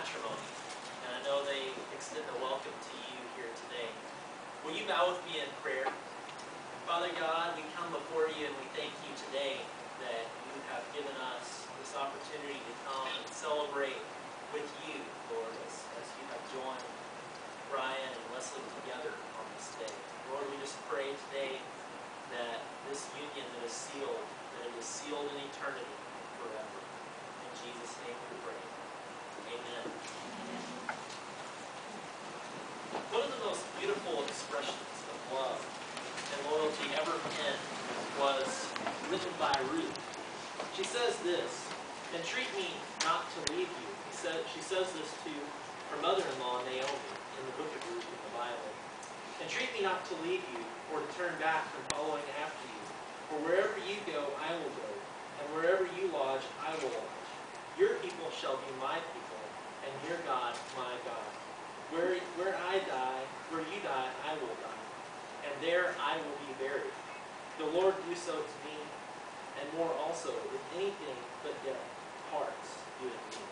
Matrimony. And I know they extend a welcome to you here today. Will you bow with me in prayer? Father God, we come before you and we thank you today that you have given us this opportunity to come and celebrate with you, Lord, as you have joined Brian and Leslie together on this day. Lord, we just pray today that this union that is sealed, that it is sealed in eternity forever. In Jesus' name we pray. Amen. One of the most beautiful expressions of love and loyalty ever penned was written by Ruth. She says this, "Entreat me not to leave you." She says this to her mother-in-law, Naomi, in the book of Ruth in the Bible. "Entreat me not to leave you, or to turn back from following after you. For wherever you go, I will go, and wherever you lodge, I will lodge. Your people shall be my people, and your God, my God. Where I die, where you die, I will die, and there I will be buried. The Lord do so to me, and more also, if anything but death parts you and me."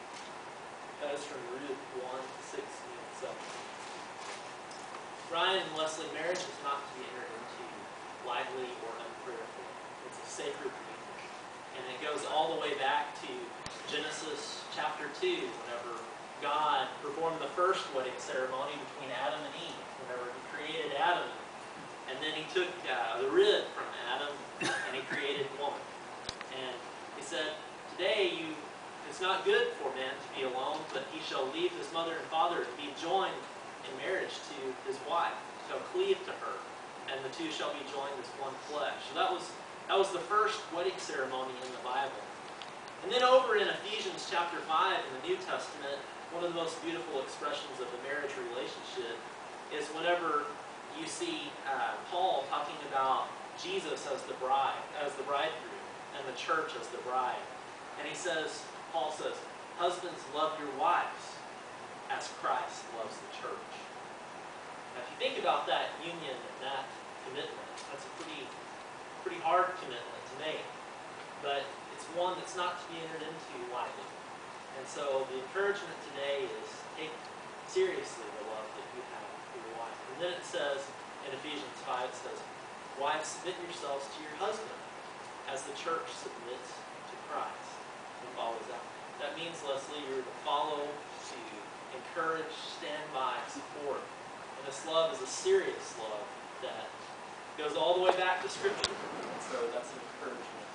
That is from Ruth 1:6-7. Brian and Leslie, marriage is not to be entered into lightly or unprayerfully. It's a sacred union. And it goes all the way back to Genesis chapter 2, whenever God performed the first wedding ceremony between Adam and Eve, whenever he created Adam. And then he took the rib from Adam and he created woman. And he said, "Today it's not good for man to be alone, but he shall leave his mother and father and be joined in marriage to his wife, shall cleave to her, and the two shall be joined as one flesh." So that was the first wedding ceremony in the Bible. And then over in Ephesians chapter 5 in the New Testament, one of the most beautiful expressions of the marriage relationship is whenever you see Paul talking about Jesus as the bride, as the bridegroom, and the church as the bride. And Paul says, "Husbands, love your wives as Christ loves the church." Now, if you think about that union and that commitment, that's a pretty hard commitment to make. But it's one that's not to be entered into lightly. And so the encouragement today is take seriously the love that you have for your wife. And then it says, in Ephesians 5, it says, "Wives, submit yourselves to your husband, as the church submits to Christ and follows out." That means, Leslie, you're to follow, to encourage, stand by, support. And this love is a serious love that goes all the way back to Scripture. And so that's an encouragement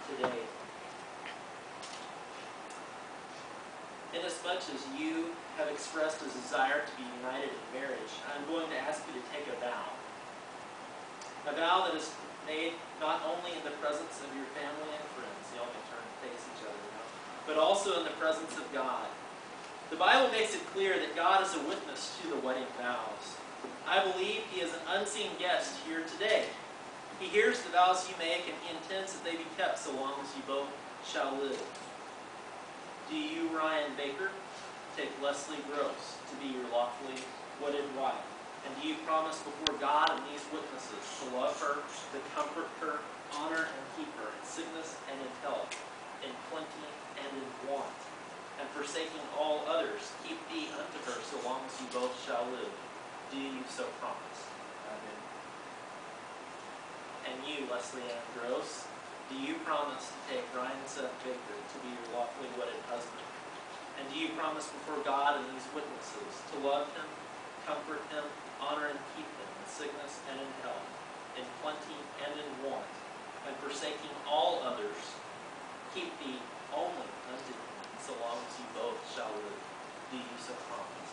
today. Inasmuch as you have expressed a desire to be united in marriage, I'm going to ask you to take a vow. A vow that is made not only in the presence of your family and friends, y'all can turn and face each other now, but also in the presence of God. The Bible makes it clear that God is a witness to the wedding vows. I believe He is an unseen guest here today. He hears the vows you make, and He intends that they be kept so long as you both shall live. Do you, Ryan Baker, take Leslie Gross to be your lawfully wedded wife? And do you promise before God and these witnesses to love her, to comfort her, honor and keep her in sickness and in health, in plenty and in want, and forsaking all others, keep thee unto her so long as you both shall live? Do you so promise? Amen. And you, Leslie Ann Gross, do you promise to take Ryan Seth Baker to be your lawfully wedded husband? And do you promise before God and these witnesses to love him, comfort him, honor and keep him in sickness and in health, in plenty and in want, and forsaking all others, keep thee only unto him so long as you both shall live? Do you so promise?